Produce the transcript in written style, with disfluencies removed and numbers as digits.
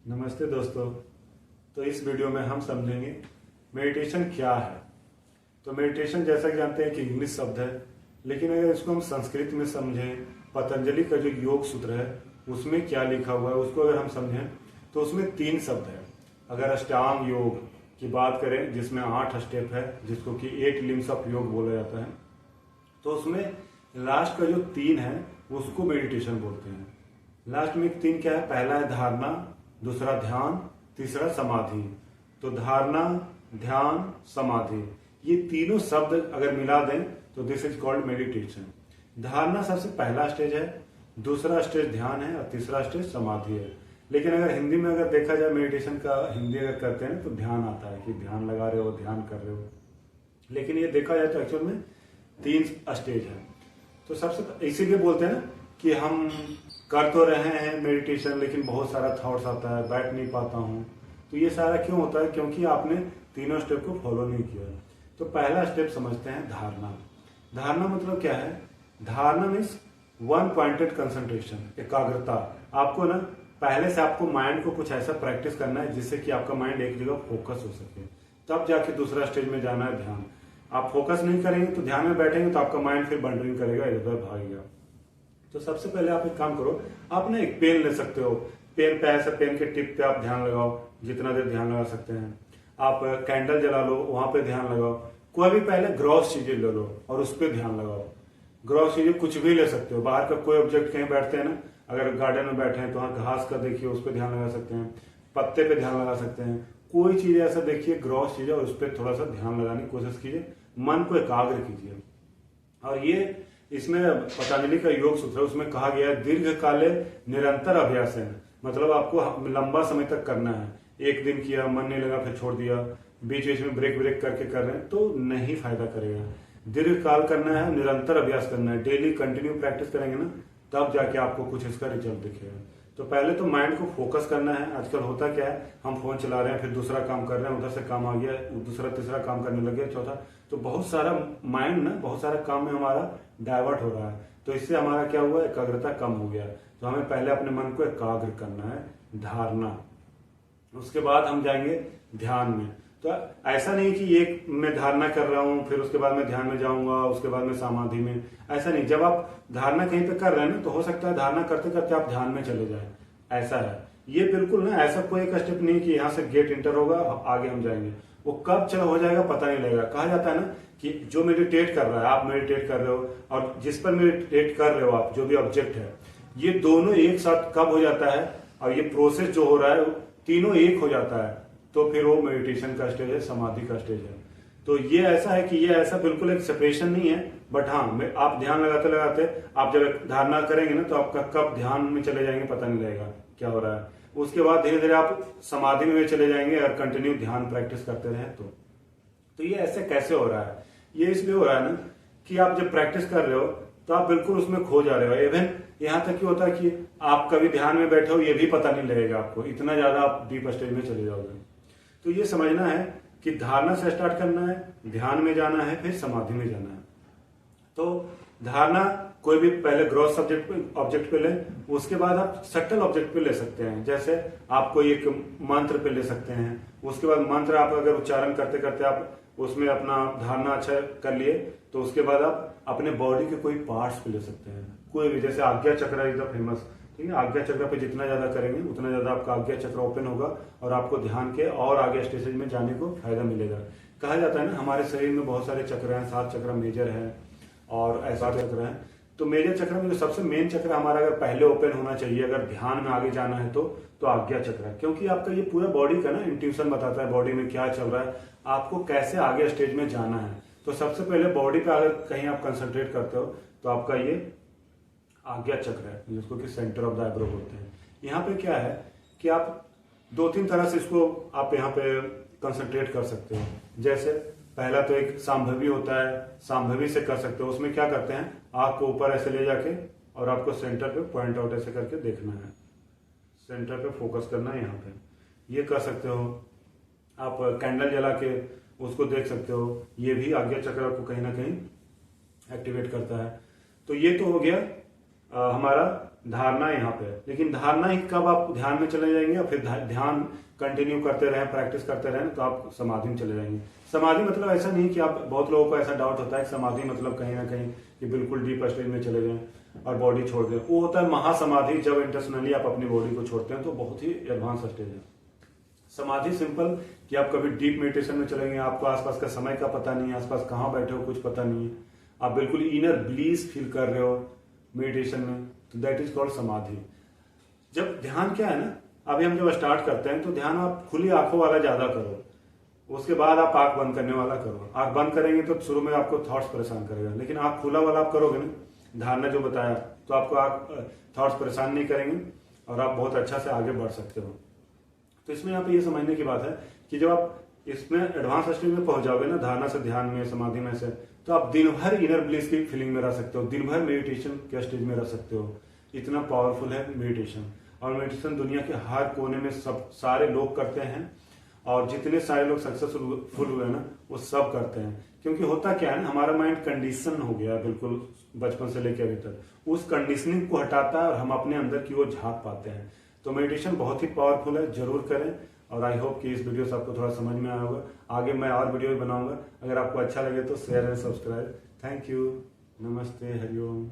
नमस्ते दोस्तों। तो इस वीडियो में हम समझेंगे मेडिटेशन क्या है। तो मेडिटेशन जैसा कि जानते हैं कि इंग्लिश शब्द है, लेकिन अगर इसको हम संस्कृत में समझें, पतंजलि का जो योग सूत्र है उसमें क्या लिखा हुआ है उसको अगर हम समझें तो उसमें 3 शब्द है। अगर अष्टांग योग की बात करें जिसमें 8 स्टेप है, जिसको कि 8 लिम्स ऑफ योग बोला जाता है, तो उसमें लास्ट का जो 3 है उसको मेडिटेशन बोलते हैं। लास्ट में 3 क्या है? पहला है धारणा, दूसरा ध्यान, तीसरा समाधि। तो धारणा, ध्यान, समाधि, ये तीनों शब्द अगर मिला दें तो दिस इज कॉल्ड मेडिटेशन। धारणा सबसे पहला स्टेज है, दूसरा स्टेज ध्यान है और तीसरा स्टेज समाधि है। लेकिन अगर हिंदी में अगर देखा जाए मेडिटेशन का हिंदी अगर करते हैं तो ध्यान आता है कि ध्यान लगा रहे हो, ध्यान कर रहे हो। लेकिन ये देखा जाए तो एक्चुअल में 3 स्टेज है। तो सबसे इसीलिए बोलते हैं ना कि हम कर तो रहे हैं मेडिटेशन, लेकिन बहुत सारा थॉट्स आता है, बैठ नहीं पाता हूँ। तो ये सारा क्यों होता है? क्योंकि आपने तीनों स्टेप को फॉलो नहीं किया। तो पहला स्टेप समझते हैं धारणा। धारणा मतलब क्या है? धारणा मीन्स वन पॉइंटेड कंसंट्रेशन, एकाग्रता। आपको ना पहले से आपको माइंड को कुछ ऐसा प्रैक्टिस करना है जिससे कि आपका माइंड एक जगह फोकस हो सके, तब जाके दूसरा स्टेज में जाना है ध्यान। आप फोकस नहीं करेंगे तो ध्यान में बैठेंगे तो आपका माइंड फिर वंडरिंग करेगा, इधर उधर भागेगा। तो सबसे पहले आप एक काम करो, आप ना एक पेन ले सकते हो, पेन पे ऐसे पेन के टिप पे आप ध्यान लगाओ, जितना देर ध्यान लगा सकते हैं। आप कैंडल जला लो, वहां पे ध्यान लगाओ। कोई भी पहले ग्रॉस चीजें ले लो और उस पर ध्यान लगाओ। ग्रॉस चीजें कुछ भी ले सकते हो, बाहर का कोई ऑब्जेक्ट कहीं बैठते हैं ना, अगर गार्डन में बैठे हैं तो वहां घास का देखिए, उस पर ध्यान लगा सकते हैं, पत्ते पे ध्यान लगा सकते हैं। कोई चीज ऐसा देखिए ग्रॉस चीज है और उस पर थोड़ा सा ध्यान लगाने की कोशिश कीजिए, मन को एकाग्र कीजिए। और ये इसमें पतंजलि का योग सूत्र है, उसमें कहा गया है दीर्घकाले निरंतर अभ्यास है। मतलब आपको लंबा समय तक करना है। एक दिन किया, मन नहीं लगा, फिर छोड़ दिया, बीच बीच में ब्रेक ब्रेक करके कर रहे हैं तो नहीं फायदा करेगा। दीर्घ काल करना है, निरंतर अभ्यास करना है, डेली कंटिन्यू प्रैक्टिस करेंगे ना, तब जाके आपको कुछ इसका रिजल्ट दिखेगा। तो पहले तो माइंड को फोकस करना है। आजकल होता क्या है, हम फोन चला रहे हैं, फिर दूसरा काम कर रहे हैं, उधर से काम आ गया, दूसरा तीसरा काम करने लग गया, चौथा, तो बहुत सारा माइंड ना बहुत सारा काम में हमारा डाइवर्ट हो रहा है। तो इससे हमारा क्या हुआ, एकाग्रता कम हो गया। तो हमें पहले अपने मन को एकाग्र करना है, धारणा। उसके बाद हम जाएंगे ध्यान में। तो ऐसा नहीं कि एक मैं धारणा कर रहा हूं फिर उसके बाद मैं ध्यान में जाऊंगा, उसके बाद मैं समाधि में, ऐसा नहीं। जब आप धारणा कहीं पे कर रहे हैं ना, तो हो सकता है धारणा करते करते आप ध्यान में चले जाए, ऐसा है। ये बिल्कुल ना ऐसा कोई एक स्टेप नहीं कि यहाँ से गेट इंटर होगा आगे हम जाएंगे, वो कब चल हो जाएगा पता नहीं लगेगा। कहा जाता है ना कि जो मेडिटेट कर रहा है, आप मेडिटेट कर रहे हो और जिस पर मेडिटेट कर रहे हो आप, जो भी ऑब्जेक्ट है, ये दोनों एक साथ कब हो जाता है और ये प्रोसेस जो हो रहा है तीनों एक हो जाता है, तो फिर वो मेडिटेशन का स्टेज है, समाधि का स्टेज है। तो ये ऐसा है कि ये ऐसा बिल्कुल एक सेपरेशन नहीं है, बट हाँ आप ध्यान लगाते लगाते आप जब धारणा करेंगे ना तो आपका कब ध्यान में चले जाएंगे पता नहीं लगेगा क्या हो रहा है। उसके बाद धीरे धीरे आप समाधि में चले जाएंगे अगर कंटिन्यू ध्यान प्रैक्टिस करते रहे तो ये ऐसे कैसे हो रहा है? ये इसलिए हो रहा है ना कि आप जब प्रैक्टिस कर रहे हो तो आप बिल्कुल उसमें खो जा रहे हो। इवन यहाँ तक कि होता है कि आप कभी ध्यान में बैठे हो ये भी पता नहीं लगेगा आपको, इतना ज्यादा आप डीप स्टेज में चले जाओगे। तो ये समझना है कि धारणा से स्टार्ट करना है, ध्यान में जाना है, फिर समाधि में जाना है। तो धारणा कोई भी पहले ग्रॉस ऑब्जेक्ट पे ले, उसके बाद आप सटल ऑब्जेक्ट पे ले सकते हैं। जैसे आप कोई एक मंत्र पे ले सकते हैं, उसके बाद मंत्र आप अगर उच्चारण करते करते आप उसमें अपना धारणा अच्छा कर लिए तो उसके बाद आप अपने बॉडी के कोई पार्ट्स पे ले सकते हैं। कोई भी, जैसे आज्ञा चक्र इज द फेमस, ठीक है। आज्ञा चक्र पे जितना ज्यादा करेंगे उतना ज्यादा आपका आज्ञा चक्र ओपन होगा और आपको ध्यान के और आगे स्टेज में जाने को फायदा मिलेगा। कहा जाता है ना हमारे शरीर में बहुत सारे चक्र हैं, 7 चक्र मेजर हैं और ऐसा चक्र है। तो मेजर चक्र में जो सबसे मेन चक्र हमारा अगर पहले ओपन होना चाहिए अगर ध्यान में आगे जाना है तो आज्ञा चक्र है। क्योंकि आपका ये पूरा बॉडी का ना इंट्यूशन बताता है, बॉडी में क्या चल रहा है, आपको कैसे आगे स्टेज में जाना है। तो सबसे पहले बॉडी पे अगर कहीं आप कंसंट्रेट करते हो तो आपका ये आज्ञा चक्र है, जिसको कि सेंटर ऑफ द आईब्रो बोलते हैं। यहाँ पे क्या है कि आप 2-3 तरह से इसको आप यहाँ पे कंसंट्रेट कर सकते हो। जैसे पहला तो एक सांभवी होता है, सांभवी से कर सकते हो। उसमें क्या करते हैं, आंख को ऊपर ऐसे ले जाके और आपको सेंटर पे पॉइंट आउट ऐसे करके देखना है, सेंटर पे फोकस करना है यहाँ पे, ये कर सकते हो। आप कैंडल जला के उसको देख सकते हो, ये भी आज्ञा चक्र को कहीं ना कहीं एक्टिवेट करता है। तो ये तो हो गया हमारा धारणा यहाँ पे है। लेकिन धारणा ही कब आप ध्यान में चले जाएंगे और फिर ध्यान कंटिन्यू करते रहें, प्रैक्टिस करते रहें, तो आप समाधि में चले जाएंगे। समाधि मतलब ऐसा नहीं कि आप, बहुत लोगों को ऐसा डाउट होता है कि समाधि मतलब कहीं ना कहीं कि बिल्कुल डीप स्टेज में चले जाएं और बॉडी छोड़ दें। वो होता है महासमाधि, जब इंटेंशनली आप अपनी बॉडी को छोड़ते हैं, तो बहुत ही एडवांस स्टेज है। समाधि सिंपल कि आप कभी डीप मेडिटेशन में चलेंगे, आपको आसपास का समय का पता नहीं है, आसपास कहाँ बैठे हो कुछ पता नहीं है, आप बिल्कुल इनर ब्लीस फील कर रहे हो मेडिटेशन में, तो दैट इज कॉल्ड समाधि। जब ध्यान क्या है ना, अभी हम जब स्टार्ट करते हैं तो ध्यान आप खुली आंखों वाला ज्यादा करो, उसके बाद आप आंख बंद करने वाला करो। आंख बंद करेंगे तो शुरू में आपको थॉट्स परेशान करेगा, लेकिन आंख खुला वाला आप करोगे ना, धारणा जो बताया, तो आपको आंख थॉट्स परेशान नहीं करेंगे और आप बहुत अच्छा से आगे बढ़ सकते हो। तो इसमें यहाँ पे ये समझने की बात है कि जब आप इसमें एडवांस स्टेज में पहुंच जाओगे ना, धारणा से, ध्यान में, समाधि में से, तो आप दिन भर इनर ब्लिस की फीलिंग में रह सकते हो, दिन भर मेडिटेशन के स्टेज में रह सकते हो। इतना पावरफुल है मेडिटेशन। और मेडिटेशन दुनिया के हर कोने में सब सारे लोग करते हैं, और जितने सारे लोग सक्सेसफुल हुए ना, वो सब करते हैं। क्योंकि होता क्या है ना, हमारा माइंड कंडीशन हो गया है बिल्कुल बचपन से लेकर अभी तक, उस कंडीशनिंग को हटाता है और हम अपने अंदर की ओर झांक पाते हैं। तो मेडिटेशन बहुत ही पावरफुल है, जरूर करें। और आई होप कि इस वीडियो से आपको थोड़ा समझ में आया होगा। आगे मैं और वीडियो भी बनाऊंगा, अगर आपको अच्छा लगे तो share and subscribe. Thank you, नमस्ते, हरिओम।